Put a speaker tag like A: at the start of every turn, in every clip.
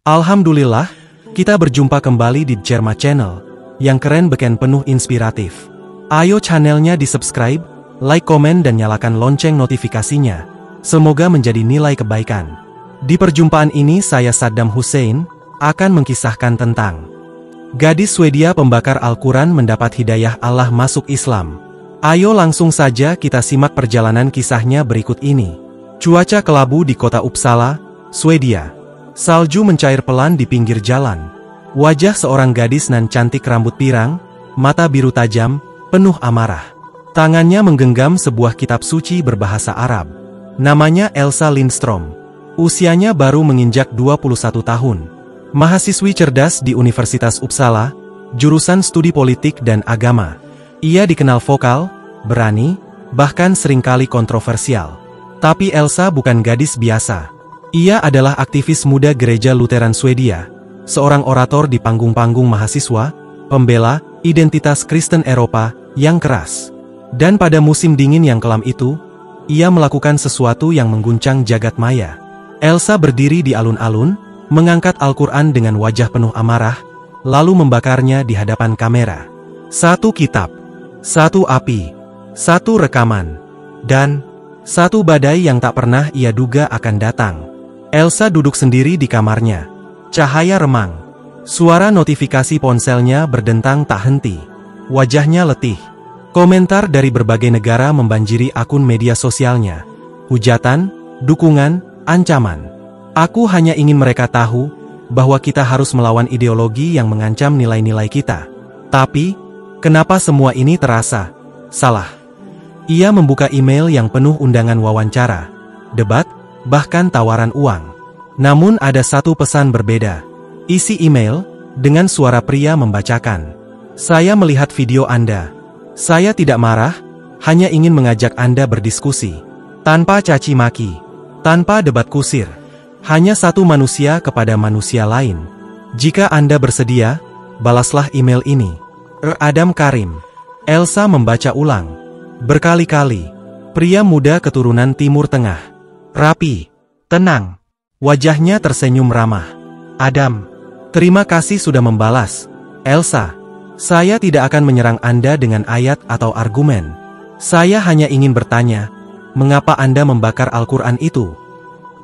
A: Alhamdulillah, kita berjumpa kembali di Cerma Channel, yang keren beken penuh inspiratif. Ayo channelnya di subscribe, like, komen dan nyalakan lonceng notifikasinya. Semoga menjadi nilai kebaikan. Di perjumpaan ini saya Saddam Hussein, akan mengkisahkan tentang gadis Swedia pembakar Al-Quran mendapat hidayah Allah masuk Islam. Ayo langsung saja kita simak perjalanan kisahnya berikut ini. Cuaca kelabu di kota Uppsala, Swedia. Salju mencair pelan di pinggir jalan. Wajah seorang gadis nan cantik rambut pirang, mata biru tajam, penuh amarah. Tangannya menggenggam sebuah kitab suci berbahasa Arab. Namanya Elsa Lindström. Usianya baru menginjak 21 tahun. Mahasiswi cerdas di Universitas Uppsala, jurusan studi politik dan agama. Ia dikenal vokal, berani, bahkan seringkali kontroversial. Tapi Elsa bukan gadis biasa. Ia adalah aktivis muda Gereja Lutheran Swedia, seorang orator di panggung-panggung mahasiswa, pembela identitas Kristen Eropa yang keras. Dan pada musim dingin yang kelam itu, ia melakukan sesuatu yang mengguncang jagat maya. Elsa berdiri di alun-alun, mengangkat Al-Quran dengan wajah penuh amarah, lalu membakarnya di hadapan kamera. Satu kitab, satu api, satu rekaman, dan satu badai yang tak pernah ia duga akan datang. Elsa duduk sendiri di kamarnya. Cahaya remang. Suara notifikasi ponselnya berdentang tak henti. Wajahnya letih. Komentar dari berbagai negara membanjiri akun media sosialnya. Hujatan, dukungan, ancaman. Aku hanya ingin mereka tahu bahwa kita harus melawan ideologi yang mengancam nilai-nilai kita. Tapi, kenapa semua ini terasa salah? Ia membuka email yang penuh undangan wawancara, debat, bahkan tawaran uang. Namun ada satu pesan berbeda. Isi email, dengan suara pria membacakan. Saya melihat video Anda. Saya tidak marah, hanya ingin mengajak Anda berdiskusi. Tanpa caci maki, tanpa debat kusir. Hanya satu manusia kepada manusia lain. Jika Anda bersedia, balaslah email ini. Adam Karim. Elsa membaca ulang. Berkali-kali. Pria muda keturunan Timur Tengah. Rapi, tenang, wajahnya tersenyum ramah. Adam, terima kasih sudah membalas. Elsa, saya tidak akan menyerang Anda dengan ayat atau argumen. Saya hanya ingin bertanya, mengapa Anda membakar Al-Quran itu?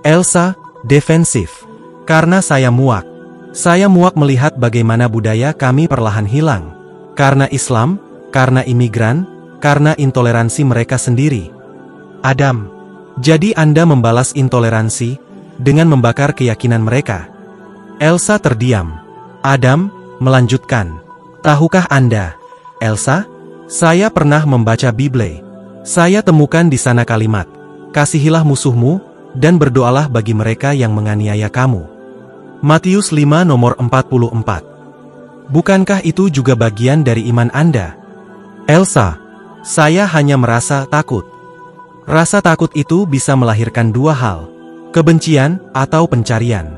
A: Elsa, defensif. Karena saya muak. Saya muak melihat bagaimana budaya kami perlahan hilang. Karena Islam, karena imigran, karena intoleransi mereka sendiri. Adam, jadi Anda membalas intoleransi dengan membakar keyakinan mereka. Elsa terdiam. Adam melanjutkan. Tahukah Anda, Elsa, saya pernah membaca Bible. Saya temukan di sana kalimat, kasihilah musuhmu, dan berdoalah bagi mereka yang menganiaya kamu. Matius 5 nomor 44. Bukankah itu juga bagian dari iman Anda? Elsa, saya hanya merasa takut. Rasa takut itu bisa melahirkan dua hal, kebencian atau pencarian.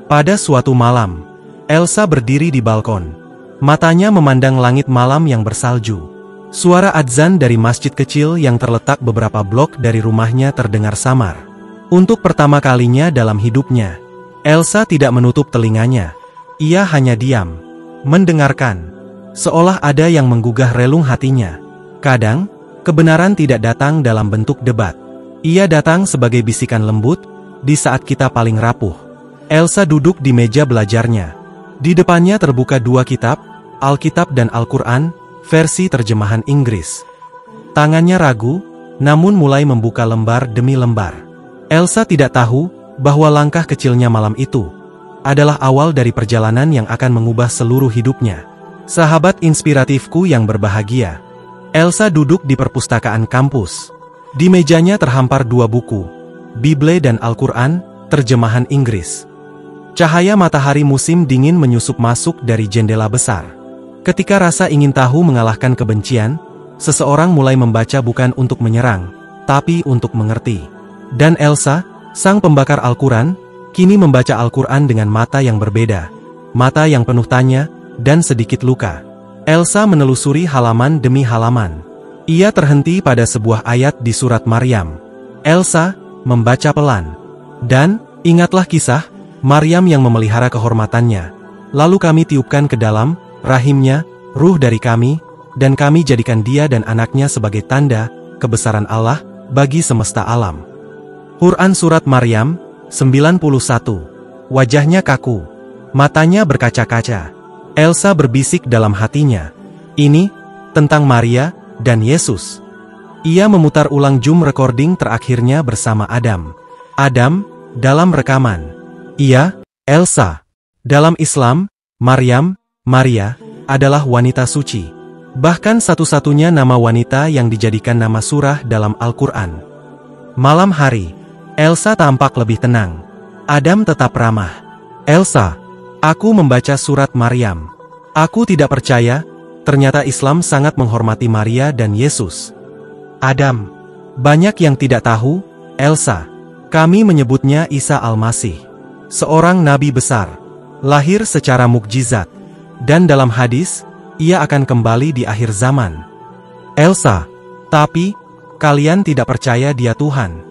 A: Pada suatu malam, Elsa berdiri di balkon. Matanya memandang langit malam yang bersalju. Suara adzan dari masjid kecil yang terletak beberapa blok dari rumahnya terdengar samar. Untuk pertama kalinya dalam hidupnya, Elsa tidak menutup telinganya. Ia hanya diam, mendengarkan, seolah ada yang menggugah relung hatinya. Kadang, kebenaran tidak datang dalam bentuk debat. Ia datang sebagai bisikan lembut, di saat kita paling rapuh. Elsa duduk di meja belajarnya. Di depannya terbuka dua kitab, Alkitab dan Al-Quran, versi terjemahan Inggris. Tangannya ragu, namun mulai membuka lembar demi lembar. Elsa tidak tahu bahwa langkah kecilnya malam itu adalah awal dari perjalanan yang akan mengubah seluruh hidupnya. Sahabat inspiratifku yang berbahagia. Elsa duduk di perpustakaan kampus. Di mejanya terhampar dua buku, Bible dan Al-Quran, terjemahan Inggris. Cahaya matahari musim dingin menyusup masuk dari jendela besar. Ketika rasa ingin tahu mengalahkan kebencian, seseorang mulai membaca bukan untuk menyerang, tapi untuk mengerti. Dan Elsa, sang pembakar Al-Quran, kini membaca Al-Quran dengan mata yang berbeda. Mata yang penuh tanya, dan sedikit luka. Elsa menelusuri halaman demi halaman. Ia terhenti pada sebuah ayat di surat Maryam. Elsa membaca pelan. Dan, ingatlah kisah Maryam yang memelihara kehormatannya. Lalu kami tiupkan ke dalam rahimnya ruh dari kami, dan kami jadikan dia dan anaknya sebagai tanda kebesaran Allah bagi semesta alam. Quran Surat Maryam 91. Wajahnya kaku, matanya berkaca-kaca. Elsa berbisik dalam hatinya, ini tentang Maria dan Yesus. Ia memutar ulang zoom recording terakhirnya bersama Adam. Adam, dalam rekaman. Ia, Elsa. Dalam Islam, Maryam, Maria, adalah wanita suci. Bahkan satu-satunya nama wanita yang dijadikan nama surah dalam Al-Quran. Malam hari, Elsa tampak lebih tenang. Adam tetap ramah. Elsa, aku membaca surat Maryam. Aku tidak percaya, ternyata Islam sangat menghormati Maria dan Yesus. Adam, banyak yang tidak tahu, Elsa. Kami menyebutnya Isa Al-Masih. Seorang nabi besar, lahir secara mukjizat. Dan dalam hadis, ia akan kembali di akhir zaman. Elsa, tapi, kalian tidak percaya dia Tuhan.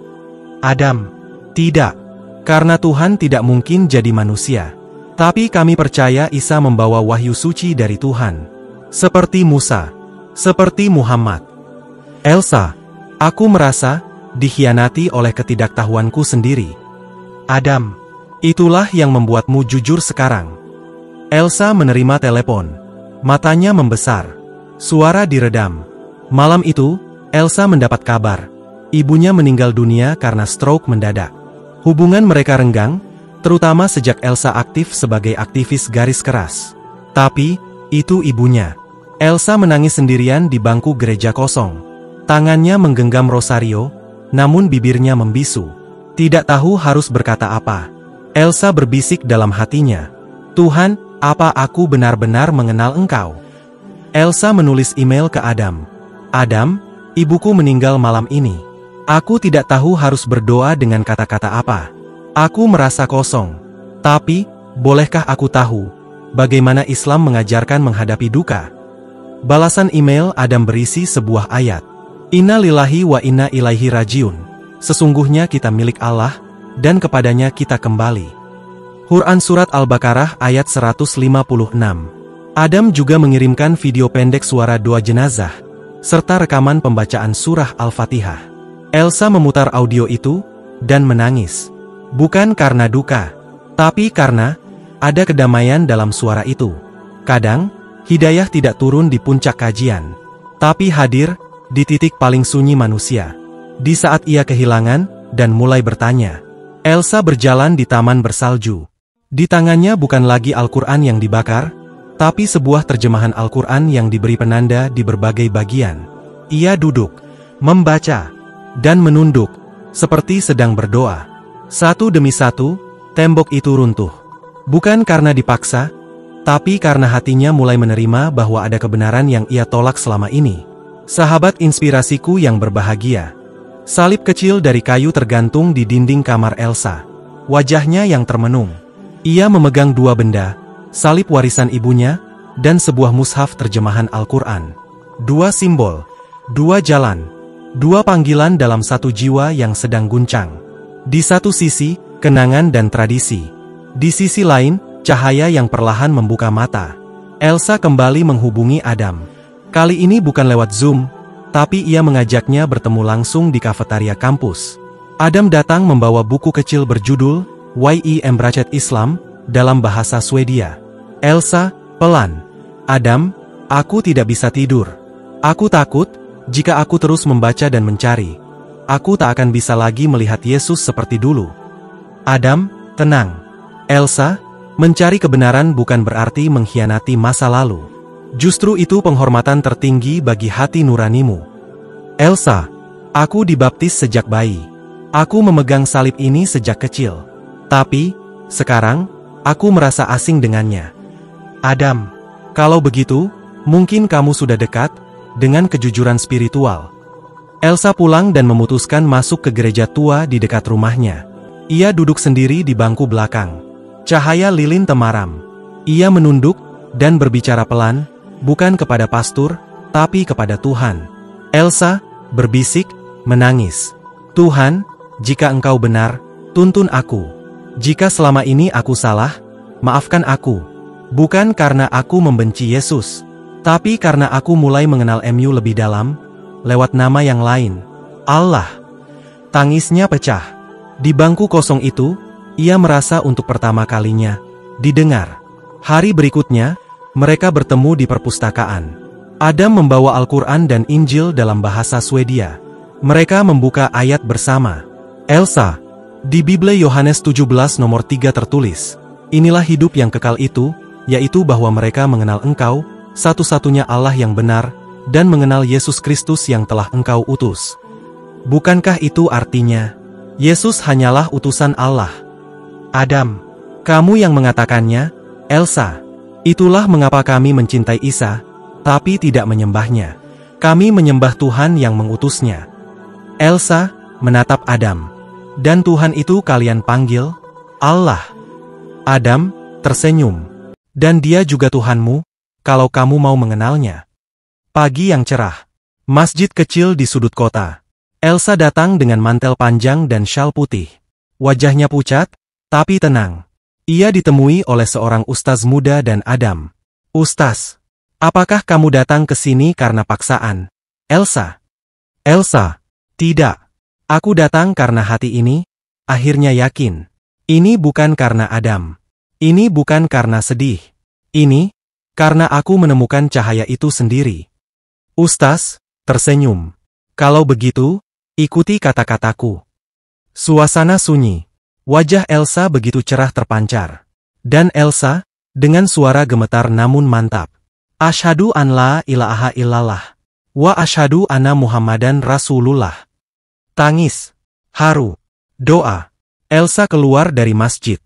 A: Adam, tidak. Karena Tuhan tidak mungkin jadi manusia. Tapi kami percaya Isa membawa wahyu suci dari Tuhan. Seperti Musa. Seperti Muhammad. Elsa, aku merasa dikhianati oleh ketidaktahuanku sendiri. Adam, itulah yang membuatmu jujur sekarang. Elsa menerima telepon. Matanya membesar. Suara diredam. Malam itu, Elsa mendapat kabar. Ibunya meninggal dunia karena stroke mendadak. Hubungan mereka renggang, terutama sejak Elsa aktif sebagai aktivis garis keras. Tapi, itu ibunya. Elsa menangis sendirian di bangku gereja kosong. Tangannya menggenggam rosario, namun bibirnya membisu. Tidak tahu harus berkata apa. Elsa berbisik dalam hatinya. Tuhan, apa aku benar-benar mengenal Engkau? Elsa menulis email ke Adam. Adam, ibuku meninggal malam ini. Aku tidak tahu harus berdoa dengan kata-kata apa. Aku merasa kosong. Tapi, bolehkah aku tahu bagaimana Islam mengajarkan menghadapi duka? Balasan email Adam berisi sebuah ayat. Inna lillahi wa inna ilaihi rajiun. Sesungguhnya kita milik Allah, dan kepadanya kita kembali. Quran Surat Al-Baqarah ayat 156. Adam juga mengirimkan video pendek suara doa jenazah, serta rekaman pembacaan surah Al-Fatihah. Elsa memutar audio itu, dan menangis. Bukan karena duka, tapi karena ada kedamaian dalam suara itu. Kadang, hidayah tidak turun di puncak kajian, tapi hadir di titik paling sunyi manusia. Di saat ia kehilangan, dan mulai bertanya. Elsa berjalan di taman bersalju. Di tangannya bukan lagi Al-Quran yang dibakar, tapi sebuah terjemahan Al-Quran yang diberi penanda di berbagai bagian. Ia duduk, membaca, dan menunduk, seperti sedang berdoa. Satu demi satu, tembok itu runtuh. Bukan karena dipaksa, tapi karena hatinya mulai menerima bahwa ada kebenaran yang ia tolak selama ini. Sahabat inspirasiku yang berbahagia. Salib kecil dari kayu tergantung di dinding kamar Elsa. Wajahnya yang termenung. Ia memegang dua benda, salib warisan ibunya, dan sebuah mushaf terjemahan Al-Quran. Dua simbol, dua jalan, dua panggilan dalam satu jiwa yang sedang guncang. Di satu sisi, kenangan dan tradisi. Di sisi lain, cahaya yang perlahan membuka mata. Elsa kembali menghubungi Adam. Kali ini bukan lewat Zoom, tapi ia mengajaknya bertemu langsung di kafetaria kampus. Adam datang membawa buku kecil berjudul Y.E. Embraced Islam, dalam bahasa Swedia. Elsa, pelan. Adam, aku tidak bisa tidur. Aku takut, jika aku terus membaca dan mencari, aku tak akan bisa lagi melihat Yesus seperti dulu. Adam, tenang. Elsa, mencari kebenaran bukan berarti mengkhianati masa lalu. Justru itu penghormatan tertinggi bagi hati nuranimu. Elsa, aku dibaptis sejak bayi. Aku memegang salib ini sejak kecil. Tapi, sekarang, aku merasa asing dengannya. Adam, kalau begitu, mungkin kamu sudah dekat dengan kejujuran spiritual. Elsa pulang dan memutuskan masuk ke gereja tua di dekat rumahnya. Ia duduk sendiri di bangku belakang. Cahaya lilin temaram. Ia menunduk dan berbicara pelan, bukan kepada pastor, tapi kepada Tuhan. Elsa berbisik, menangis. Tuhan, jika Engkau benar, tuntun aku. Jika selama ini aku salah, maafkan aku. Bukan karena aku membenci Yesus, tapi karena aku mulai mengenal MU lebih dalam, lewat nama yang lain, Allah. Tangisnya pecah. Di bangku kosong itu, ia merasa untuk pertama kalinya didengar. Hari berikutnya, mereka bertemu di perpustakaan. Adam membawa Al-Quran dan Injil dalam bahasa Swedia. Mereka membuka ayat bersama. Elsa, di Bible Yohanes 17 nomor 3 tertulis, inilah hidup yang kekal itu, yaitu bahwa mereka mengenal Engkau, satu-satunya Allah yang benar, dan mengenal Yesus Kristus yang telah Engkau utus. Bukankah itu artinya, Yesus hanyalah utusan Allah? Adam, kamu yang mengatakannya, Elsa. Itulah mengapa kami mencintai Isa, tapi tidak menyembahnya. Kami menyembah Tuhan yang mengutusnya. Elsa menatap Adam. Dan Tuhan itu kalian panggil Allah. Adam tersenyum. Dan dia juga Tuhanmu, kalau kamu mau mengenalnya. Pagi yang cerah. Masjid kecil di sudut kota. Elsa datang dengan mantel panjang dan syal putih. Wajahnya pucat, tapi tenang. Ia ditemui oleh seorang ustaz muda dan Adam. Ustaz, apakah kamu datang ke sini karena paksaan? Elsa. Elsa, tidak. Aku datang karena hati ini, akhirnya yakin. Ini bukan karena Adam. Ini bukan karena sedih. Ini, karena aku menemukan cahaya itu sendiri. Ustaz tersenyum. Kalau begitu, ikuti kata-kataku. Suasana sunyi. Wajah Elsa begitu cerah terpancar. Dan Elsa, dengan suara gemetar namun mantap. Asyhadu an la ilaha illallah. Wa asyhadu anna Muhammadan Rasulullah. Tangis, haru, doa. Elsa keluar dari masjid.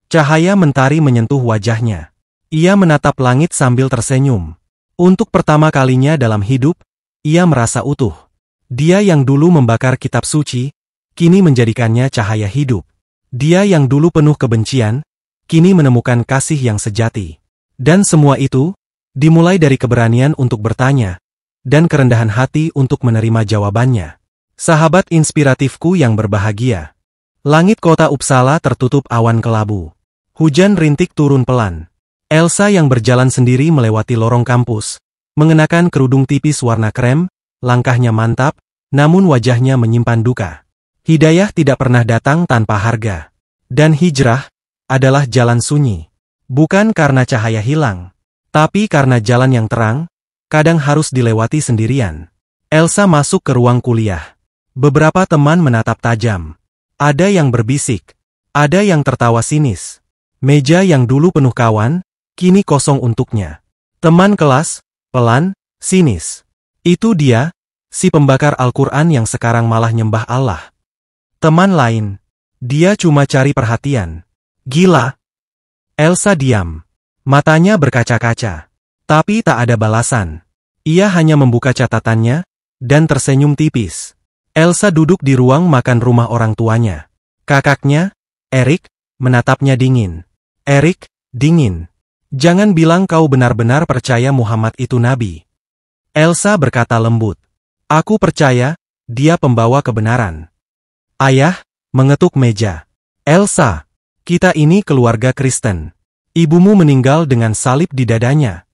A: Cahaya mentari menyentuh wajahnya. Ia menatap langit sambil tersenyum. Untuk pertama kalinya dalam hidup, ia merasa utuh. Dia yang dulu membakar kitab suci, kini menjadikannya cahaya hidup. Dia yang dulu penuh kebencian, kini menemukan kasih yang sejati. Dan semua itu, dimulai dari keberanian untuk bertanya, dan kerendahan hati untuk menerima jawabannya. Sahabat inspiratifku yang berbahagia. Langit kota Uppsala tertutup awan kelabu. Hujan rintik turun pelan. Elsa yang berjalan sendiri melewati lorong kampus, mengenakan kerudung tipis warna krem, langkahnya mantap, namun wajahnya menyimpan duka. Hidayah tidak pernah datang tanpa harga. Dan hijrah adalah jalan sunyi. Bukan karena cahaya hilang, tapi karena jalan yang terang, kadang harus dilewati sendirian. Elsa masuk ke ruang kuliah. Beberapa teman menatap tajam. Ada yang berbisik. Ada yang tertawa sinis. Meja yang dulu penuh kawan, kini kosong untuknya. Teman kelas, pelan, sinis. Itu dia, si pembakar Al-Quran yang sekarang malah nyembah Allah. Teman lain, dia cuma cari perhatian. Gila. Elsa diam. Matanya berkaca-kaca. Tapi tak ada balasan. Ia hanya membuka catatannya, dan tersenyum tipis. Elsa duduk di ruang makan rumah orang tuanya. Kakaknya, Erik, menatapnya dingin. Erik, dingin. Jangan bilang kau benar-benar percaya Muhammad itu nabi. Elsa berkata lembut. Aku percaya, dia pembawa kebenaran. Ayah, mengetuk meja. Elsa, kita ini keluarga Kristen. Ibumu meninggal dengan salib di dadanya.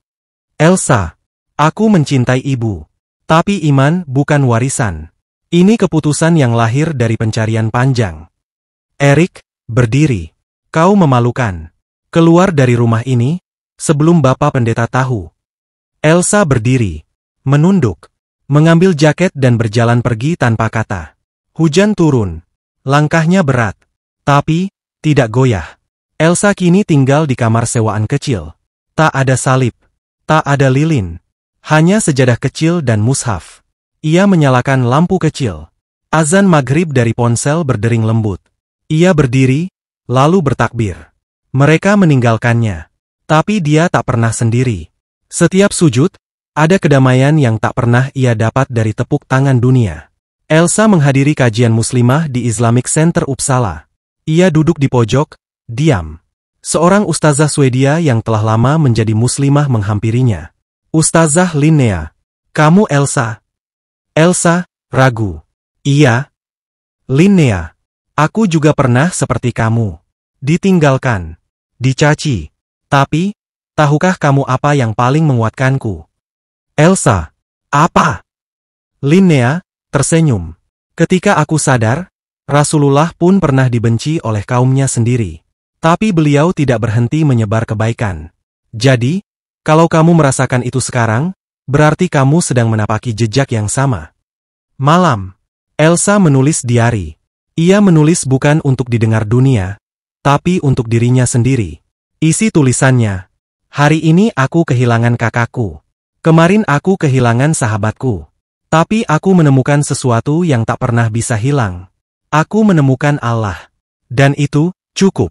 A: Elsa, aku mencintai ibu. Tapi iman bukan warisan. Ini keputusan yang lahir dari pencarian panjang. Erik, berdiri. Kau memalukan. Keluar dari rumah ini, sebelum Bapak Pendeta tahu. Elsa berdiri. Menunduk. Mengambil jaket dan berjalan pergi tanpa kata. Hujan turun. Langkahnya berat. Tapi, tidak goyah. Elsa kini tinggal di kamar sewaan kecil. Tak ada salib. Tak ada lilin. Hanya sejadah kecil dan mushaf. Ia menyalakan lampu kecil. Azan maghrib dari ponsel berdering lembut. Ia berdiri, lalu bertakbir. Mereka meninggalkannya. Tapi dia tak pernah sendiri. Setiap sujud, ada kedamaian yang tak pernah ia dapat dari tepuk tangan dunia. Elsa menghadiri kajian muslimah di Islamic Center Uppsala. Ia duduk di pojok, diam. Seorang ustazah Swedia yang telah lama menjadi muslimah menghampirinya. Ustazah Linnea. Kamu Elsa? Elsa, ragu. Iya. Linnea. Aku juga pernah seperti kamu. ditinggalkan, dicaci. Tapi, tahukah kamu apa yang paling menguatkanku? Elsa. Apa? Linnea tersenyum. Ketika aku sadar, Rasulullah pun pernah dibenci oleh kaumnya sendiri. Tapi beliau tidak berhenti menyebar kebaikan. Jadi, kalau kamu merasakan itu sekarang, berarti kamu sedang menapaki jejak yang sama. Malam, Elsa menulis diari. Ia menulis bukan untuk didengar dunia, tapi untuk dirinya sendiri. Isi tulisannya, hari ini aku kehilangan kakakku. Kemarin aku kehilangan sahabatku. Tapi aku menemukan sesuatu yang tak pernah bisa hilang. Aku menemukan Allah. Dan itu cukup.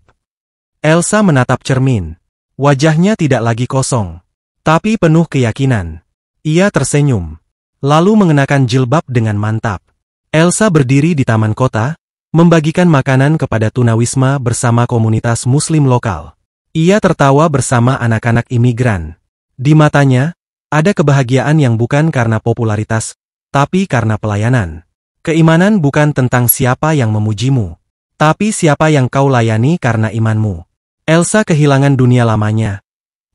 A: Elsa menatap cermin. Wajahnya tidak lagi kosong, tapi penuh keyakinan. Ia tersenyum, lalu mengenakan jilbab dengan mantap. Elsa berdiri di taman kota, membagikan makanan kepada tunawisma bersama komunitas muslim lokal. Ia tertawa bersama anak-anak imigran. Di matanya, ada kebahagiaan yang bukan karena popularitas, tapi karena pelayanan. Keimanan bukan tentang siapa yang memujimu, tapi siapa yang kau layani karena imanmu. Elsa kehilangan dunia lamanya,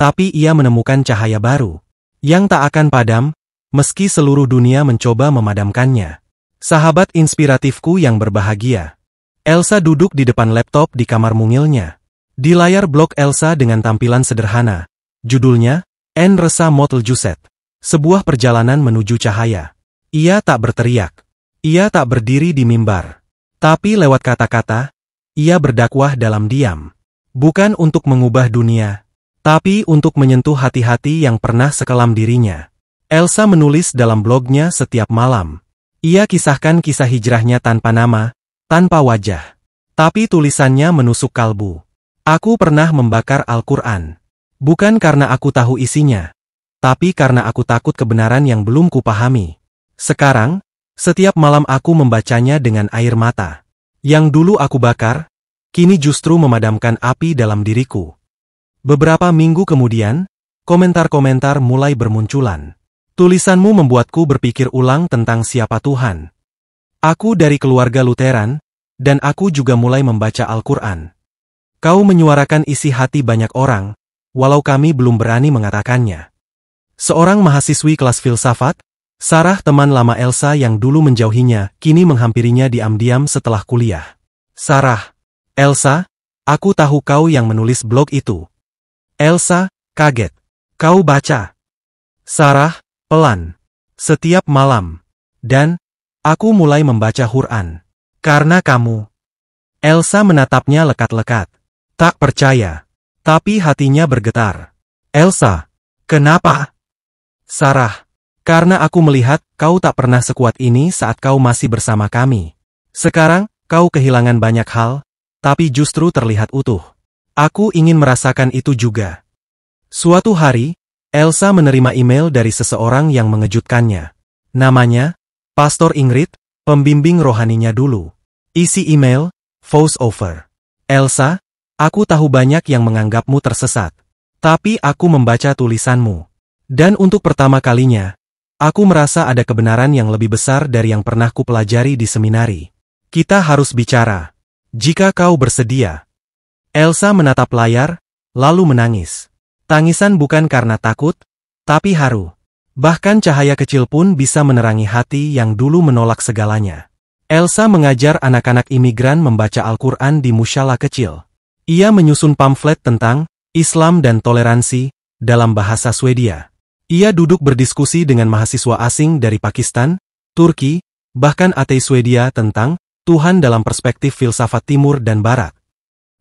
A: tapi ia menemukan cahaya baru, yang tak akan padam, meski seluruh dunia mencoba memadamkannya. Sahabat inspiratifku yang berbahagia. Elsa duduk di depan laptop di kamar mungilnya. Di layar blog Elsa dengan tampilan sederhana. Judulnya, En Resa Motel Juset. Sebuah perjalanan menuju cahaya. Ia tak berteriak. Ia tak berdiri di mimbar. Tapi lewat kata-kata, ia berdakwah dalam diam. Bukan untuk mengubah dunia, tapi untuk menyentuh hati-hati yang pernah sekelam dirinya. Elsa menulis dalam blognya setiap malam. Ia kisahkan kisah hijrahnya tanpa nama, tanpa wajah. Tapi tulisannya menusuk kalbu. Aku pernah membakar Al-Quran. Bukan karena aku tahu isinya, tapi karena aku takut kebenaran yang belum kupahami. Sekarang, setiap malam aku membacanya dengan air mata. Yang dulu aku bakar, kini justru memadamkan api dalam diriku. Beberapa minggu kemudian, komentar-komentar mulai bermunculan. Tulisanmu membuatku berpikir ulang tentang siapa Tuhan. Aku dari keluarga Lutheran, dan aku juga mulai membaca Al-Quran. Kau menyuarakan isi hati banyak orang, walau kami belum berani mengatakannya. Seorang mahasiswi kelas filsafat, Sarah teman lama Elsa yang dulu menjauhinya, kini menghampirinya diam-diam setelah kuliah. Sarah, Elsa, aku tahu kau yang menulis blog itu. Elsa, kaget. Kau baca? Sarah, pelan. Setiap malam. Dan, aku mulai membaca Quran. Karena kamu. Elsa menatapnya lekat-lekat. Tak percaya. Tapi hatinya bergetar. Elsa, kenapa? Sarah, karena aku melihat kau tak pernah sekuat ini saat kau masih bersama kami. Sekarang, kau kehilangan banyak hal, tapi justru terlihat utuh. Aku ingin merasakan itu juga. Suatu hari, Elsa menerima email dari seseorang yang mengejutkannya. Namanya, Pastor Ingrid, pembimbing rohaninya dulu. Isi email, voice over. Elsa, aku tahu banyak yang menganggapmu tersesat. Tapi aku membaca tulisanmu. Dan untuk pertama kalinya, aku merasa ada kebenaran yang lebih besar dari yang pernah kupelajari di seminari. Kita harus bicara. Jika kau bersedia. Elsa menatap layar, lalu menangis. Tangisan bukan karena takut, tapi haru. Bahkan cahaya kecil pun bisa menerangi hati yang dulu menolak segalanya. Elsa mengajar anak-anak imigran membaca Al-Quran di musyalah kecil. Ia menyusun pamflet tentang Islam dan toleransi dalam bahasa Swedia. Ia duduk berdiskusi dengan mahasiswa asing dari Pakistan, Turki, bahkan ateis Swedia tentang Tuhan dalam perspektif filsafat Timur dan Barat.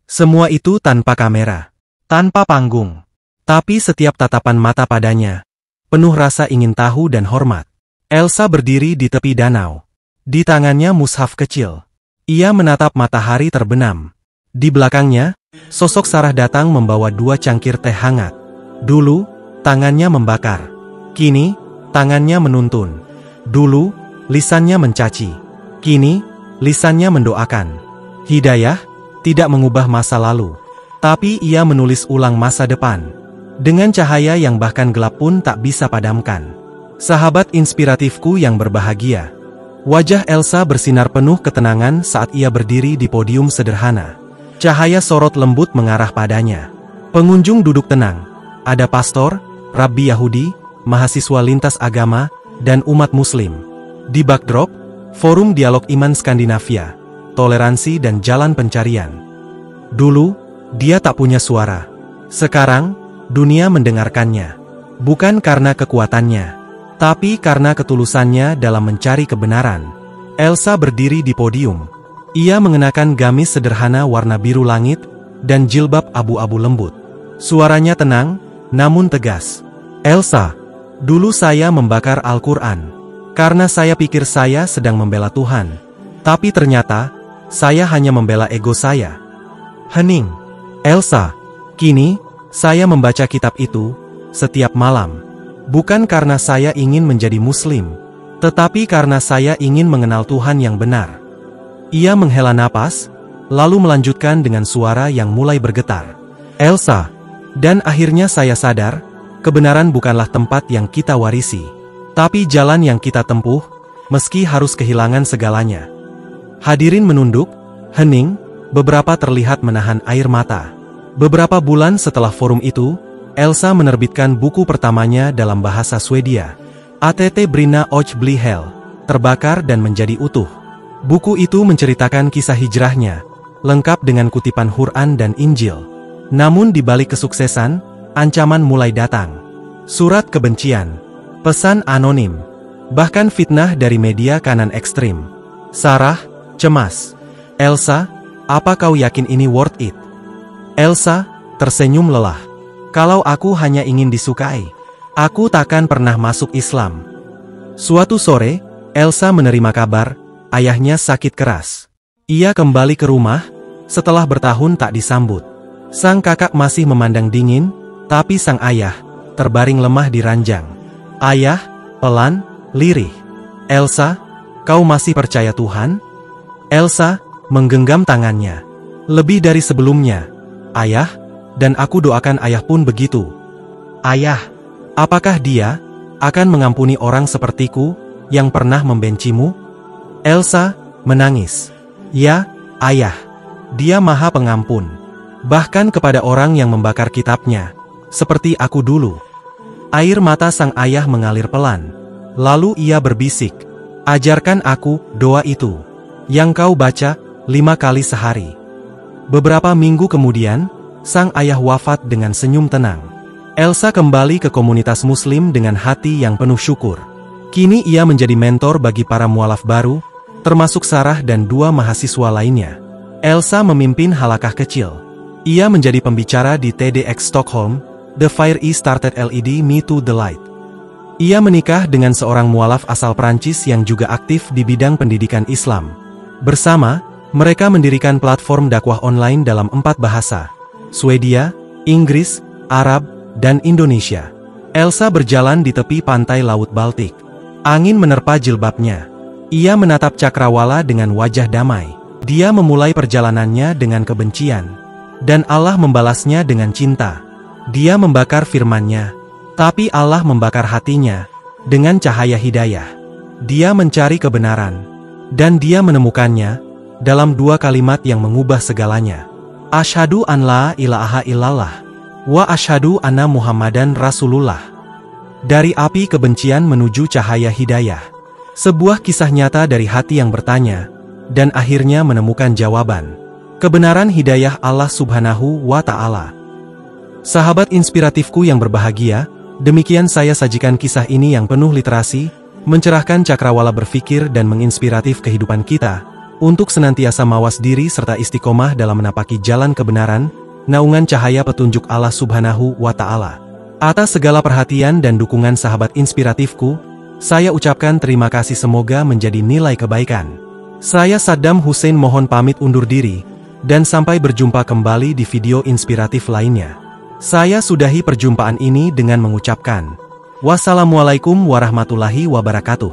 A: Semua itu tanpa kamera, tanpa panggung. Tapi setiap tatapan mata padanya, penuh rasa ingin tahu dan hormat. Elsa berdiri di tepi danau. Di tangannya mushaf kecil. Ia menatap matahari terbenam. Di belakangnya, sosok Sarah datang membawa 2 cangkir teh hangat. Dulu, tangannya membakar. Kini, tangannya menuntun. Dulu, lisannya mencaci. Kini, lisannya mendoakan. Hidayah, tidak mengubah masa lalu. Tapi ia menulis ulang masa depan. Dengan cahaya yang bahkan gelap pun tak bisa padamkan. Sahabat inspiratifku yang berbahagia. Wajah Elsa bersinar penuh ketenangan saat ia berdiri di podium sederhana. Cahaya sorot lembut mengarah padanya. Pengunjung duduk tenang. Ada pastor, rabbi Yahudi, mahasiswa lintas agama, dan umat muslim. Di backdrop, forum dialog iman Skandinavia, toleransi dan jalan pencarian. Dulu, dia tak punya suara. Sekarang, dunia mendengarkannya. Bukan karena kekuatannya, tapi karena ketulusannya dalam mencari kebenaran. Elsa berdiri di podium. Ia mengenakan gamis sederhana warna biru langit dan jilbab abu-abu lembut. Suaranya tenang, namun tegas. Elsa, dulu saya membakar Al-Quran, karena saya pikir saya sedang membela Tuhan. Tapi ternyata, saya hanya membela ego saya. Hening. Elsa, kini, saya membaca kitab itu setiap malam. Bukan karena saya ingin menjadi muslim, tetapi karena saya ingin mengenal Tuhan yang benar. Ia menghela napas, lalu melanjutkan dengan suara yang mulai bergetar. Elsa, dan akhirnya saya sadar, kebenaran bukanlah tempat yang kita warisi, tapi jalan yang kita tempuh, meski harus kehilangan segalanya. Hadirin menunduk, hening, beberapa terlihat menahan air mata. Beberapa bulan setelah forum itu, Elsa menerbitkan buku pertamanya dalam bahasa Swedia. ATT Brina och bli hel, terbakar dan menjadi utuh. Buku itu menceritakan kisah hijrahnya, lengkap dengan kutipan Quran dan Injil. Namun di balik kesuksesan, ancaman mulai datang. Surat kebencian, pesan anonim, bahkan fitnah dari media kanan ekstrim. Sarah, cemas. Elsa, apa kau yakin ini worth it? Elsa, tersenyum lelah. Kalau aku hanya ingin disukai, aku takkan pernah masuk Islam. Suatu sore, Elsa menerima kabar, ayahnya sakit keras. Ia kembali ke rumah, setelah bertahun tak disambut. Sang kakak masih memandang dingin, tapi sang ayah, terbaring lemah di ranjang. Ayah, pelan, lirih. Elsa, kau masih percaya Tuhan? Elsa, menggenggam tangannya. Lebih dari sebelumnya, ayah, dan aku doakan ayah pun begitu. Ayah, apakah dia akan mengampuni orang sepertiku yang pernah membencimu? Elsa menangis. Ya, ayah, dia maha pengampun. Bahkan kepada orang yang membakar kitabnya, seperti aku dulu. Air mata sang ayah mengalir pelan. Lalu ia berbisik, ajarkan aku doa itu, yang kau baca 5 kali sehari. Beberapa minggu kemudian, sang ayah wafat dengan senyum tenang. Elsa kembali ke komunitas muslim dengan hati yang penuh syukur. Kini ia menjadi mentor bagi para mualaf baru, termasuk Sarah dan 2 mahasiswa lainnya. Elsa memimpin halakah kecil. Ia menjadi pembicara di TEDx Stockholm, The Fire Is Started LED Me to the Light. Ia menikah dengan seorang mualaf asal Prancis yang juga aktif di bidang pendidikan Islam. Bersama, mereka mendirikan platform dakwah online dalam 4 bahasa. Swedia, Inggris, Arab, dan Indonesia. Elsa berjalan di tepi pantai Laut Baltik. Angin menerpa jilbabnya. Ia menatap cakrawala dengan wajah damai. Dia memulai perjalanannya dengan kebencian, dan Allah membalasnya dengan cinta. Dia membakar firman-Nya, tapi Allah membakar hatinya dengan cahaya hidayah. Dia mencari kebenaran, dan dia menemukannya dalam 2 kalimat yang mengubah segalanya. Asyhadu an la ilaha illallah, wa asyhadu anna Muhammadan Rasulullah. Dari api kebencian menuju cahaya hidayah. Sebuah kisah nyata dari hati yang bertanya, dan akhirnya menemukan jawaban. Kebenaran hidayah Allah Subhanahu wa Ta'ala. Sahabat inspiratifku yang berbahagia, demikian saya sajikan kisah ini yang penuh literasi, mencerahkan cakrawala berpikir dan menginspiratif kehidupan kita, untuk senantiasa mawas diri serta istiqomah dalam menapaki jalan kebenaran, naungan cahaya petunjuk Allah Subhanahu wa Ta'ala. Atas segala perhatian dan dukungan sahabat inspiratifku, saya ucapkan terima kasih, semoga menjadi nilai kebaikan. Saya Saddam Hussein mohon pamit undur diri, dan sampai berjumpa kembali di video inspiratif lainnya. Saya sudahi perjumpaan ini dengan mengucapkan, wassalamualaikum warahmatullahi wabarakatuh.